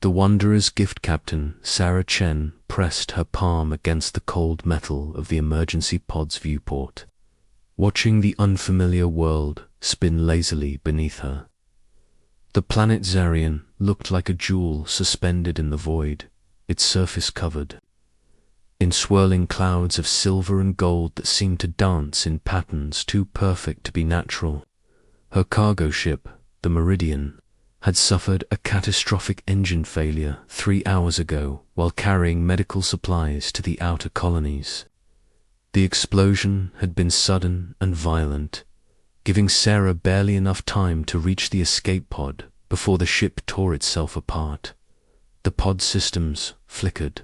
The Wanderer's gift captain, Sarah Chen, pressed her palm against the cold metal of the emergency pod's viewport, watching the unfamiliar world spin lazily beneath her. The planet Zarian looked like a jewel suspended in the void, its surface covered in swirling clouds of silver and gold that seemed to dance in patterns too perfect to be natural. Her cargo ship, the Meridian, had suffered a catastrophic engine failure 3 hours ago while carrying medical supplies to the outer colonies. The explosion had been sudden and violent, giving Sarah barely enough time to reach the escape pod before the ship tore itself apart. The pod systems flickered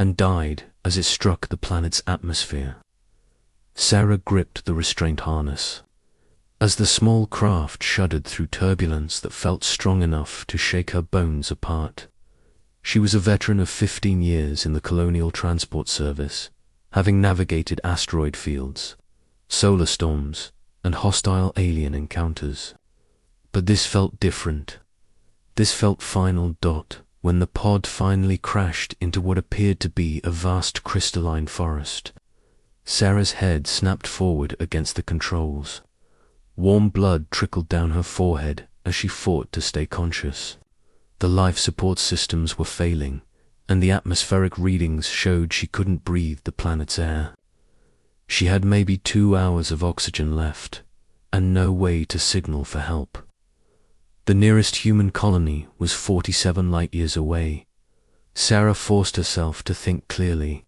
and died as it struck the planet's atmosphere. Sarah gripped the restraint harness as the small craft shuddered through turbulence that felt strong enough to shake her bones apart. She was a veteran of 15 years in the Colonial Transport Service, having navigated asteroid fields, solar storms, and hostile alien encounters. But this felt different. This felt final. When the pod finally crashed into what appeared to be a vast crystalline forest, Sarah's head snapped forward against the controls. Warm blood trickled down her forehead as she fought to stay conscious. The life support systems were failing, and the atmospheric readings showed she couldn't breathe the planet's air. She had maybe 2 hours of oxygen left, and no way to signal for help. The nearest human colony was 47 light-years away. Sarah forced herself to think clearly.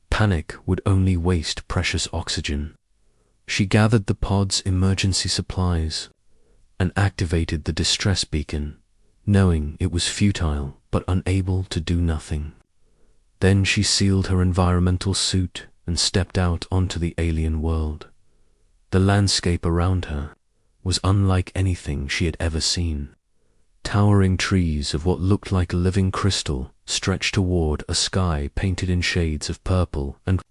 Panic would only waste precious oxygen. She gathered the pod's emergency supplies and activated the distress beacon, knowing it was futile but unable to do nothing. Then she sealed her environmental suit and stepped out onto the alien world. The landscape around her was unlike anything she had ever seen. Towering trees of what looked like a living crystal stretched toward a sky painted in shades of purple and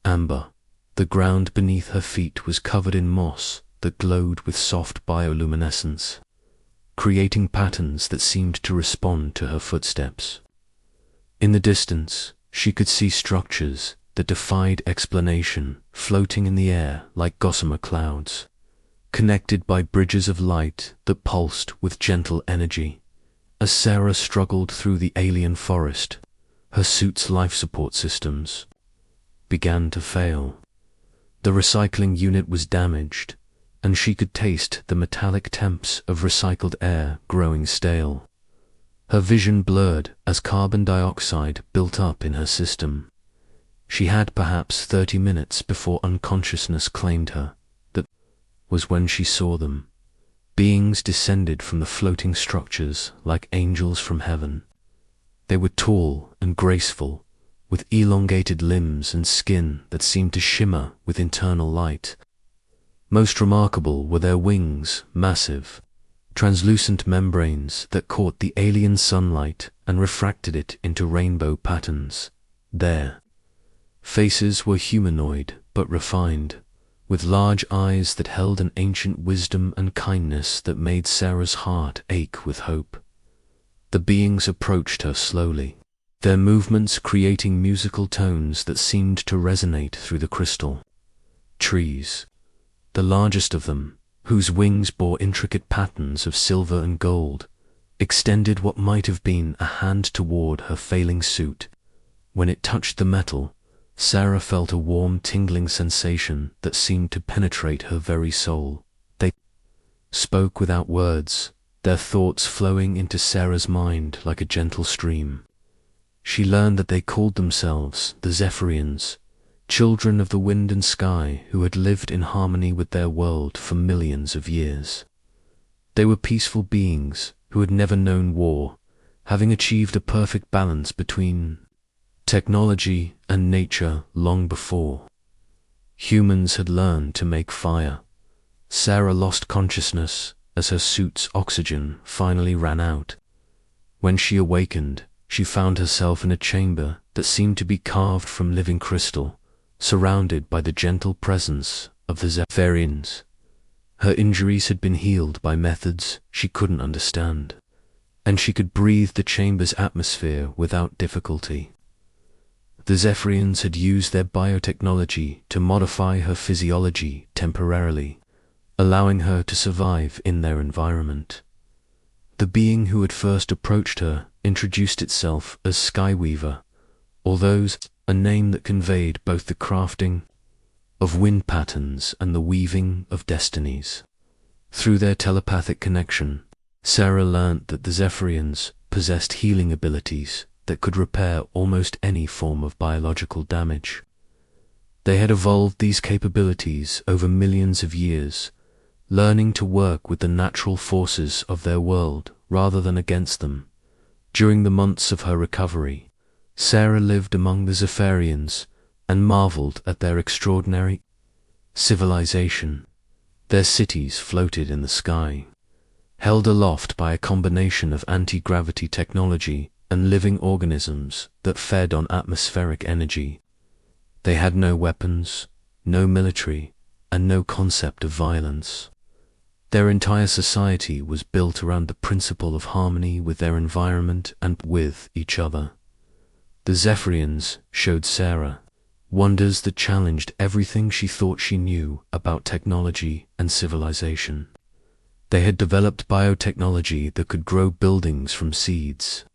amber. The ground beneath her feet was covered in moss that glowed with soft bioluminescence, creating patterns that seemed to respond to her footsteps. In the distance, she could see structures that defied explanation floating in the air like gossamer clouds, connected by bridges of light that pulsed with gentle energy. As Sarah struggled through the alien forest, her suit's life support systems began to fail. The recycling unit was damaged, and she could taste the metallic temps of recycled air growing stale. Her vision blurred as carbon dioxide built up in her system. She had perhaps 30 minutes before unconsciousness claimed her. That was when she saw them. Beings descended from the floating structures like angels from heaven. They were tall and graceful, with elongated limbs and skin that seemed to shimmer with internal light. Most remarkable were their wings, massive, translucent membranes that caught the alien sunlight and refracted it into rainbow patterns. Their faces were humanoid but refined, with large eyes that held an ancient wisdom and kindness that made Sarah's heart ache with hope. The beings approached her slowly, their movements creating musical tones that seemed to resonate through the crystal. Trees, the largest of them, whose wings bore intricate patterns of silver and gold, extended what might have been a hand toward her failing suit. When it touched the metal, Sarah felt a warm, tingling sensation that seemed to penetrate her very soul. They spoke without words, their thoughts flowing into Sarah's mind like a gentle stream. She learned that they called themselves the Zephyrians, children of the wind and sky who had lived in harmony with their world for millions of years. They were peaceful beings who had never known war, having achieved a perfect balance between technology and nature long before. Humans had learned to make fire. Sarah lost consciousness as her suit's oxygen finally ran out. When she awakened, she found herself in a chamber that seemed to be carved from living crystal, surrounded by the gentle presence of the Zephyrians. Her injuries had been healed by methods she couldn't understand, and she could breathe the chamber's atmosphere without difficulty. The Zephyrians had used their biotechnology to modify her physiology temporarily, allowing her to survive in their environment. The being who had first approached her introduced itself as Skyweaver, although a name that conveyed both the crafting of wind patterns and the weaving of destinies. Through their telepathic connection, Sarah learnt that the Zephyrians possessed healing abilities that could repair almost any form of biological damage. They had evolved these capabilities over millions of years, learning to work with the natural forces of their world rather than against them. During the months of her recovery, Sarah lived among the Zephyrians and marveled at their extraordinary civilization. Their cities floated in the sky, held aloft by a combination of anti-gravity technology and living organisms that fed on atmospheric energy. They had no weapons, no military, and no concept of violence. Their entire society was built around the principle of harmony with their environment and with each other. The Zephyrians showed Sarah wonders that challenged everything she thought she knew about technology and civilization. They had developed biotechnology that could grow buildings from seeds,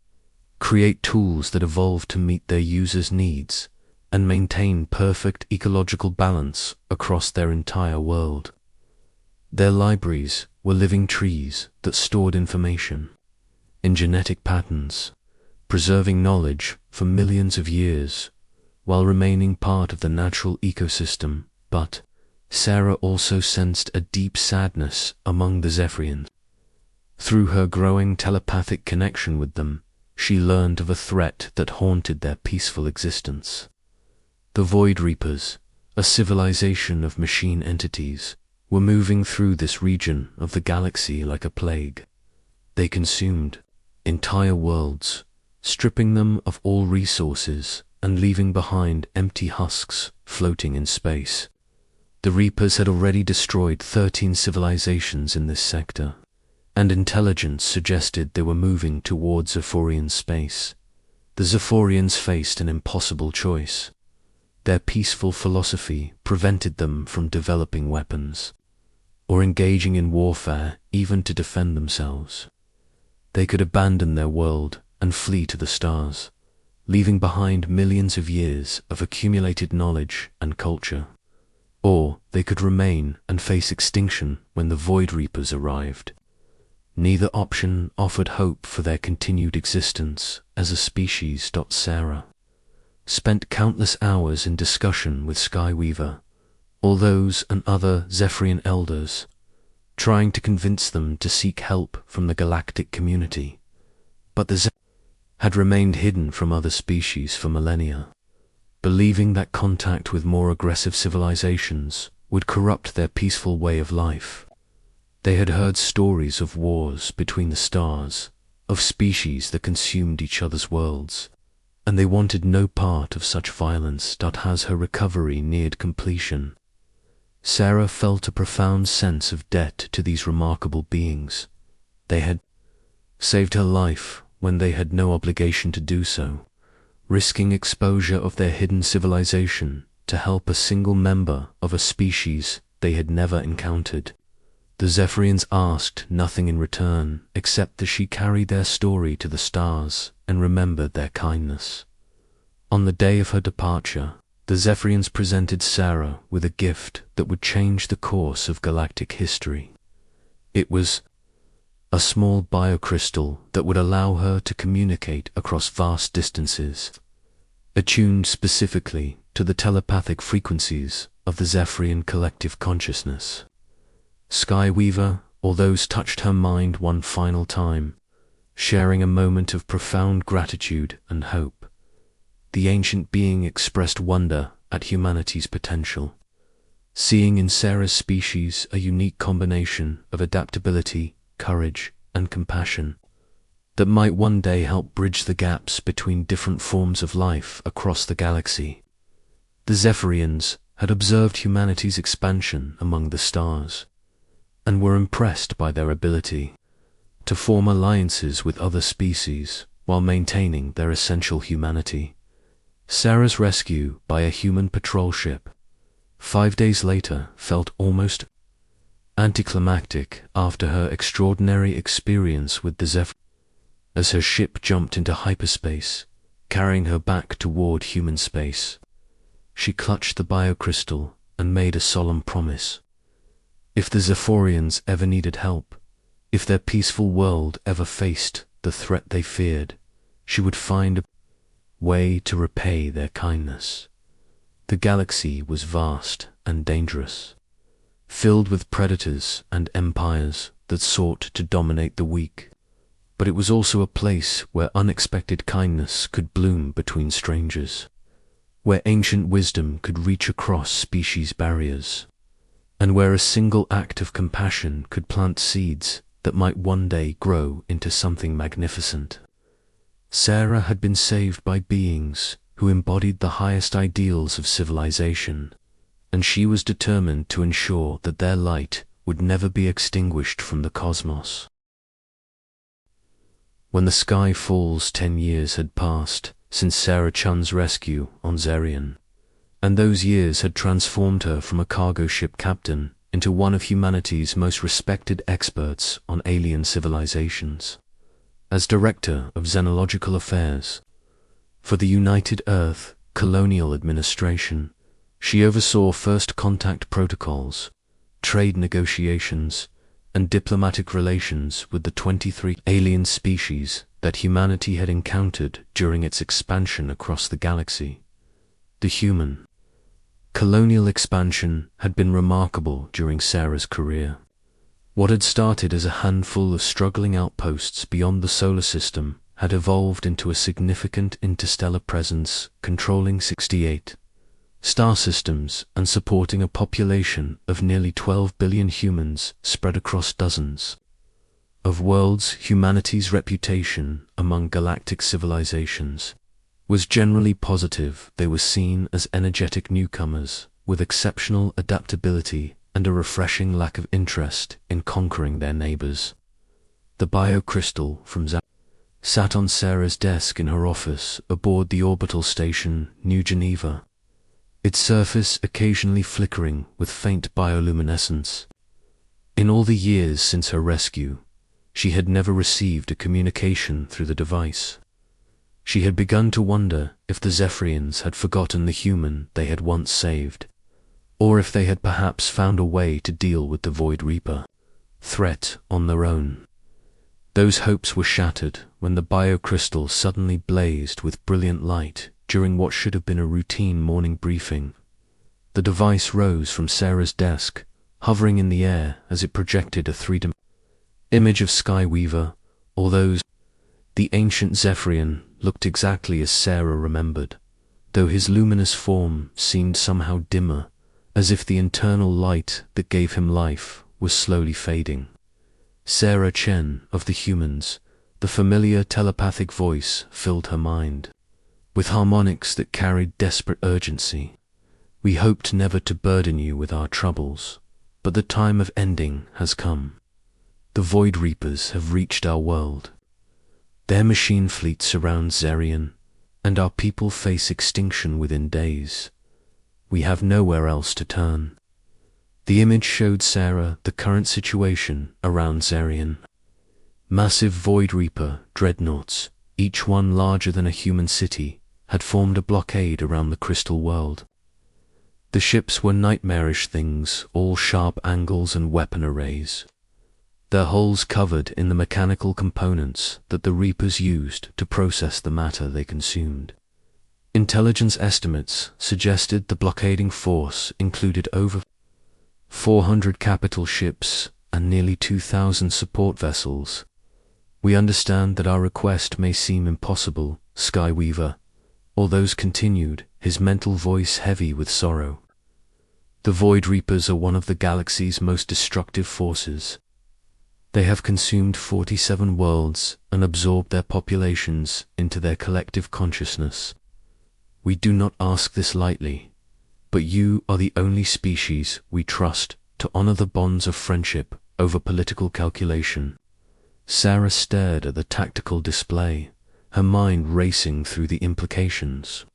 create tools that evolved to meet their users' needs, and maintain perfect ecological balance across their entire world. Their libraries were living trees that stored information in genetic patterns, preserving knowledge for millions of years while remaining part of the natural ecosystem. But Sarah also sensed a deep sadness among the Zephyrians. Through her growing telepathic connection with them, she learned of a threat that haunted their peaceful existence. The Void Reapers, a civilization of machine entities, were moving through this region of the galaxy like a plague. They consumed entire worlds, stripping them of all resources and leaving behind empty husks floating in space. The Reapers had already destroyed 13 civilizations in this sector, and intelligence suggested they were moving towards Zephyrian space. The Zephyrians faced an impossible choice. Their peaceful philosophy prevented them from developing weapons or engaging in warfare even to defend themselves. They could abandon their world and flee to the stars, leaving behind millions of years of accumulated knowledge and culture. Or they could remain and face extinction when the Void Reapers arrived. Neither option offered hope for their continued existence as a species. Sarah spent countless hours in discussion with Skyweaver, all those and other Zephyrian elders, trying to convince them to seek help from the galactic community. But the Zephyrians had remained hidden from other species for millennia, believing that contact with more aggressive civilizations would corrupt their peaceful way of life. They had heard stories of wars between the stars, of species that consumed each other's worlds, and they wanted no part of such violence. As her recovery neared completion, Sarah felt a profound sense of debt to these remarkable beings. They had saved her life when they had no obligation to do so, risking exposure of their hidden civilization to help a single member of a species they had never encountered. The Zephyrians asked nothing in return except that she carry their story to the stars and remembered their kindness. On the day of her departure, the Zephyrians presented Sarah with a gift that would change the course of galactic history. It was a small biocrystal that would allow her to communicate across vast distances, attuned specifically to the telepathic frequencies of the Zephyrian collective consciousness. Skyweaver, although touched her mind one final time, sharing a moment of profound gratitude and hope. The ancient being expressed wonder at humanity's potential, seeing in Sarah's species a unique combination of adaptability, courage, and compassion that might one day help bridge the gaps between different forms of life across the galaxy. The Zephyrians had observed humanity's expansion among the stars, and were impressed by their ability to form alliances with other species while maintaining their essential humanity. Sarah's rescue by a human patrol ship 5 days later felt almost anticlimactic after her extraordinary experience with the Zephyr. As her ship jumped into hyperspace, carrying her back toward human space, she clutched the biocrystal and made a solemn promise. If the Zephyrians ever needed help, if their peaceful world ever faced the threat they feared, she would find a way to repay their kindness. The galaxy was vast and dangerous, filled with predators and empires that sought to dominate the weak. But it was also a place where unexpected kindness could bloom between strangers, where ancient wisdom could reach across species barriers, and where a single act of compassion could plant seeds that might one day grow into something magnificent. Sarah had been saved by beings who embodied the highest ideals of civilization, and she was determined to ensure that their light would never be extinguished from the cosmos. When the sky falls 10 years had passed since Sarah Chun's rescue on Zerion, and those years had transformed her from a cargo ship captain into one of humanity's most respected experts on alien civilizations. As Director of Xenological Affairs for the United Earth Colonial Administration, she oversaw first contact protocols, trade negotiations, and diplomatic relations with the 23 alien species that humanity had encountered during its expansion across the galaxy. The human colonial expansion had been remarkable during Sarah's career. What had started as a handful of struggling outposts beyond the solar system had evolved into a significant interstellar presence controlling 68 star systems and supporting a population of nearly 12 billion humans spread across dozens of worlds. Humanity's reputation among galactic civilizations was generally positive. They were seen as energetic newcomers with exceptional adaptability and a refreshing lack of interest in conquering their neighbors. The biocrystal from sat on Sarah's desk in her office aboard the orbital station New Geneva, its surface occasionally flickering with faint bioluminescence. In all the years since her rescue, she had never received a communication through the device. She had begun to wonder if the Zephyrians had forgotten the human they had once saved, or if they had perhaps found a way to deal with the Void Reaper threat on their own. Those hopes were shattered when the biocrystal suddenly blazed with brilliant light during what should have been a routine morning briefing. The device rose from Sarah's desk, hovering in the air as it projected a three-dimensional image of Skyweaver, although the ancient Zephyrian looked exactly as Sarah remembered, though his luminous form seemed somehow dimmer, as if the internal light that gave him life was slowly fading. Sarah Chen of the humans, the familiar telepathic voice filled her mind with harmonics that carried desperate urgency. We hoped never to burden you with our troubles, but the time of ending has come. The Void Reapers have reached our world. Their machine fleet surrounds Zerion, and our people face extinction within days. We have nowhere else to turn. The image showed Sarah the current situation around Zerion. Massive Void Reaper dreadnoughts, each one larger than a human city, had formed a blockade around the crystal world. The ships were nightmarish things, all sharp angles and weapon arrays, their hulls covered in the mechanical components that the Reapers used to process the matter they consumed. Intelligence estimates suggested the blockading force included over 400 capital ships and nearly 2,000 support vessels. We understand that our request may seem impossible, Skyweaver, Although continued, his mental voice heavy with sorrow. The Void Reapers are one of the galaxy's most destructive forces. They have consumed 47 worlds and absorbed their populations into their collective consciousness. We do not ask this lightly, but you are the only species we trust to honor the bonds of friendship over political calculation. Sarah stared at the tactical display, her mind racing through the implications.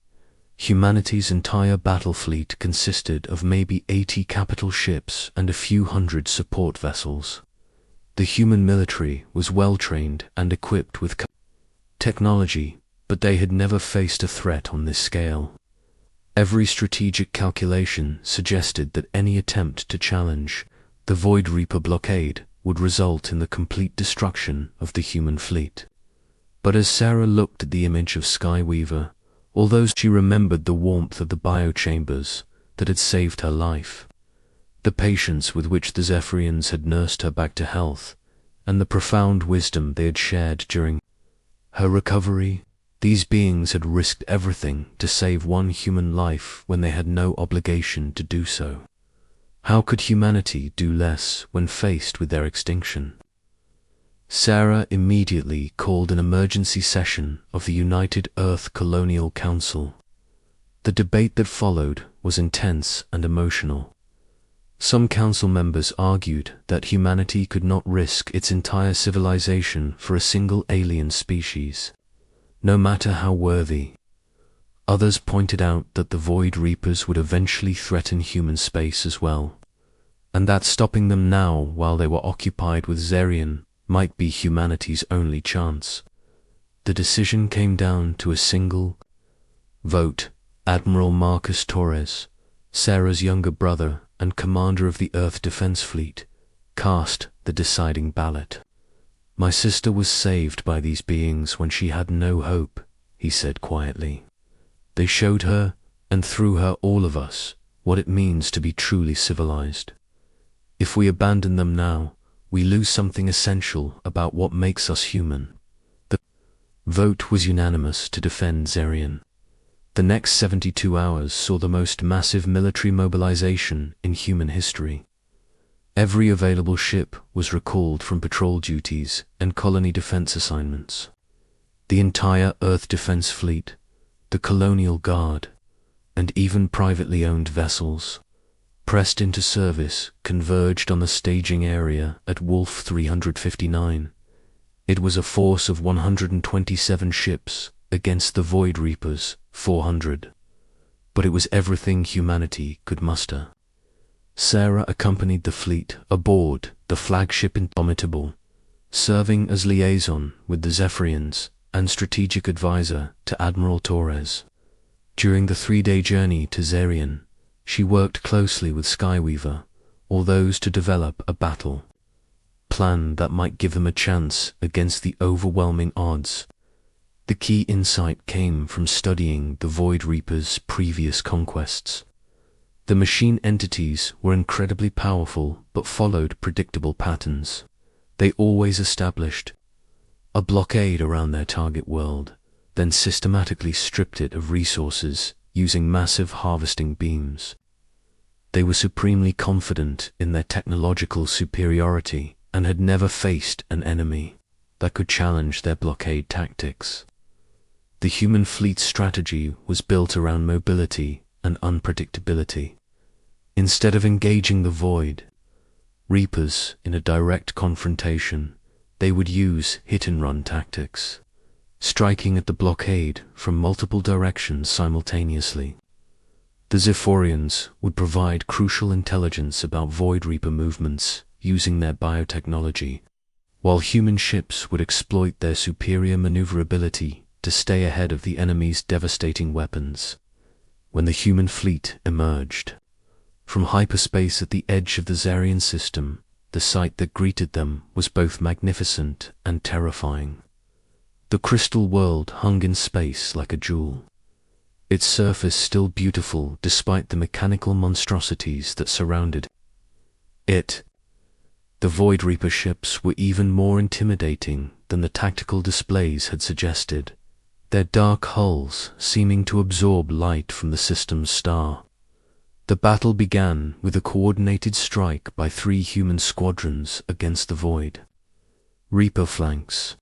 Humanity's entire battle fleet consisted of maybe 80 capital ships and a few hundred support vessels. The human military was well-trained and equipped with technology, but they had never faced a threat on this scale. Every strategic calculation suggested that any attempt to challenge the Void Reaper blockade would result in the complete destruction of the human fleet. But as Sarah looked at the image of Skyweaver, although she remembered the warmth of the biochambers that had saved her life, the patience with which the Zephyrians had nursed her back to health, and the profound wisdom they had shared during her recovery, these beings had risked everything to save one human life when they had no obligation to do so. How could humanity do less when faced with their extinction? Sarah immediately called an emergency session of the United Earth Colonial Council. The debate that followed was intense and emotional. Some council members argued that humanity could not risk its entire civilization for a single alien species, no matter how worthy. Others pointed out that the Void Reapers would eventually threaten human space as well, and that stopping them now while they were occupied with Zerion might be humanity's only chance. The decision came down to a single vote. Admiral Marcus Torres, Sarah's younger brother and commander of the Earth Defense Fleet, cast the deciding ballot. "My sister was saved by these beings when she had no hope," he said quietly. "They showed her, and through her all of us, what it means to be truly civilized. If we abandon them now, we lose something essential about what makes us human." The vote was unanimous to defend Zerion. The next 72 hours saw the most massive military mobilization in human history. Every available ship was recalled from patrol duties and colony defense assignments. The entire Earth Defense Fleet, the Colonial Guard, and even privately owned vessels, pressed into service, converged on the staging area at Wolf 359. It was a force of 127 ships against the Void Reapers' 400. But it was everything humanity could muster. Sarah accompanied the fleet aboard the flagship Indomitable, serving as liaison with the Zephyrians and strategic advisor to Admiral Torres. During the 3-day journey to Zerion, she worked closely with Skyweaver, or those to develop a battle plan that might give them a chance against the overwhelming odds. The key insight came from studying the Void Reapers' previous conquests. The machine entities were incredibly powerful but followed predictable patterns. They always established a blockade around their target world, then systematically stripped it of resources using massive harvesting beams. They were supremely confident in their technological superiority and had never faced an enemy that could challenge their blockade tactics. The human fleet's strategy was built around mobility and unpredictability. Instead of engaging the Void Reapers in a direct confrontation, they would use hit-and-run tactics, striking at the blockade from multiple directions simultaneously. The Zephyrians would provide crucial intelligence about Void Reaper movements using their biotechnology, while human ships would exploit their superior maneuverability to stay ahead of the enemy's devastating weapons. When the human fleet emerged from hyperspace at the edge of the Zerion system, the sight that greeted them was both magnificent and terrifying. The crystal world hung in space like a jewel, its surface still beautiful despite the mechanical monstrosities that surrounded it. The Void Reaper ships were even more intimidating than the tactical displays had suggested, their dark hulls seeming to absorb light from the system's star. The battle began with a coordinated strike by 3 human squadrons against the Void Reaper flanks.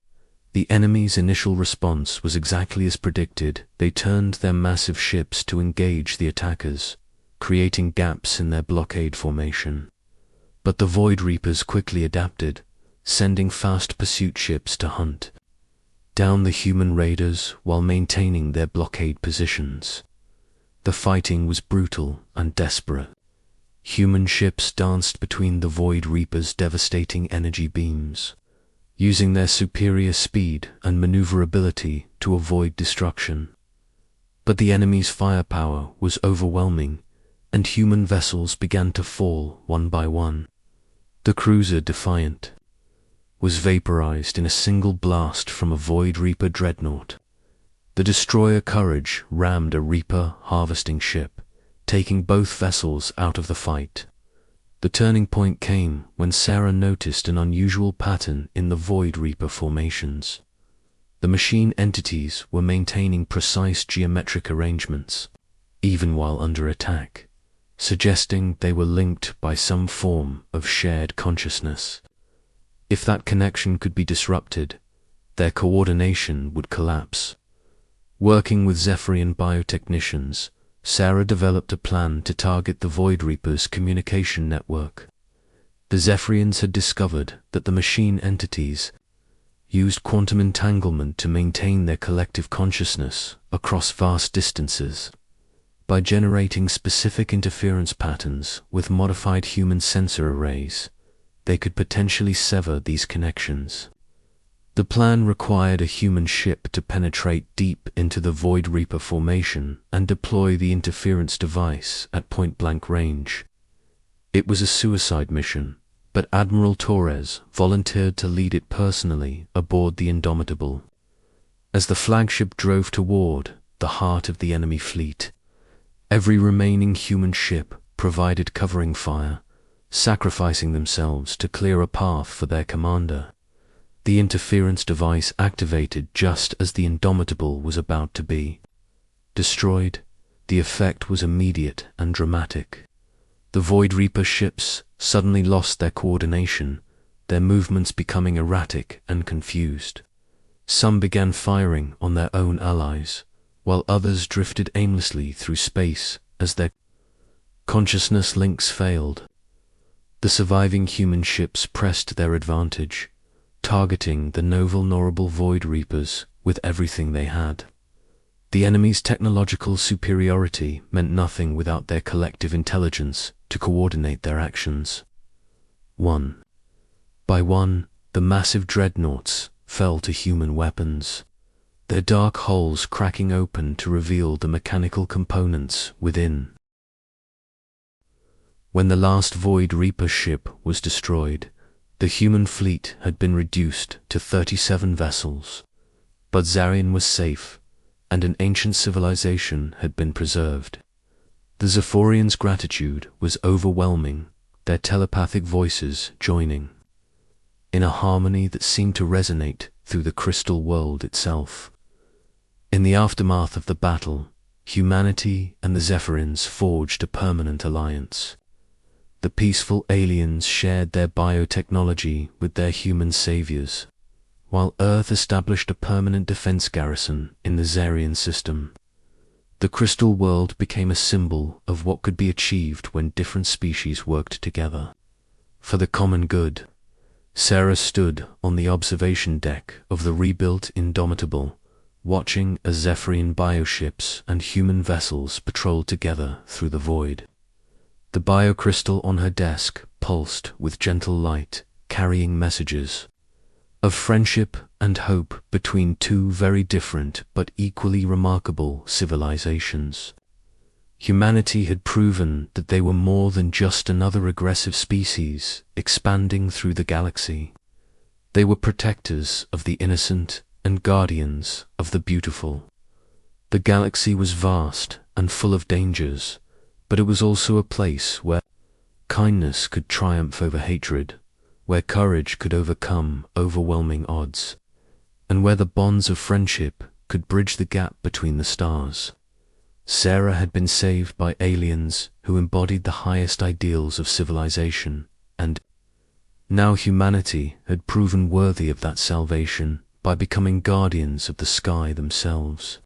The enemy's initial response was exactly as predicted. They turned their massive ships to engage the attackers, creating gaps in their blockade formation. But the Void Reapers quickly adapted, sending fast pursuit ships to hunt down the human raiders while maintaining their blockade positions. The fighting was brutal and desperate. Human ships danced between the Void Reaper's devastating energy beams, using their superior speed and maneuverability to avoid destruction. But the enemy's firepower was overwhelming, and human vessels began to fall one by one. The cruiser Defiant was vaporized in a single blast from a Void Reaper dreadnought. The destroyer Courage rammed a Reaper harvesting ship, taking both vessels out of the fight. The turning point came when Sarah noticed an unusual pattern in the Void Reaper formations. The machine entities were maintaining precise geometric arrangements, even while under attack, suggesting they were linked by some form of shared consciousness. If that connection could be disrupted, their coordination would collapse. Working with Zephyrian biotechnicians, Sarah developed a plan to target the Void Reaper's communication network. The Zephyrians had discovered that the machine entities used quantum entanglement to maintain their collective consciousness across vast distances. By generating specific interference patterns with modified human sensor arrays, they could potentially sever these connections. The plan required a human ship to penetrate deep into the Void Reaper formation and deploy the interference device at point-blank range. It was a suicide mission, but Admiral Torres volunteered to lead it personally aboard the Indomitable. As the flagship drove toward the heart of the enemy fleet, every remaining human ship provided covering fire, sacrificing themselves to clear a path for their commander. The interference device activated just as the Indomitable was about to be destroyed. The effect was immediate and dramatic. The Void Reaper ships suddenly lost their coordination, their movements becoming erratic and confused. Some began firing on their own allies, while others drifted aimlessly through space as their consciousness links failed. The surviving human ships pressed their advantage, targeting the no vulnerable Void Reapers with everything they had. The enemy's technological superiority meant nothing without their collective intelligence to coordinate their actions. One by one, the massive dreadnoughts fell to human weapons, their dark hulls cracking open to reveal the mechanical components within. When the last Void Reaper ship was destroyed, the human fleet had been reduced to 37 vessels, but Zarian was safe, and an ancient civilization had been preserved. The Zephorians' gratitude was overwhelming, their telepathic voices joining in a harmony that seemed to resonate through the crystal world itself. In the aftermath of the battle, humanity and the Zephirians forged a permanent alliance. The peaceful aliens shared their biotechnology with their human saviors, while Earth established a permanent defense garrison in the Zarian system. The crystal world became a symbol of what could be achieved when different species worked together. For the common good, Sarah stood on the observation deck of the rebuilt Indomitable, watching as Zephyrian bioships and human vessels patrolled together through the void. The biocrystal on her desk pulsed with gentle light, carrying messages of friendship and hope between two very different but equally remarkable civilizations. Humanity had proven that they were more than just another aggressive species expanding through the galaxy. They were protectors of the innocent and guardians of the beautiful. The galaxy was vast and full of dangers, but it was also a place where kindness could triumph over hatred, where courage could overcome overwhelming odds, and where the bonds of friendship could bridge the gap between the stars. Sarah had been saved by aliens who embodied the highest ideals of civilization, and now humanity had proven worthy of that salvation by becoming guardians of the sky themselves.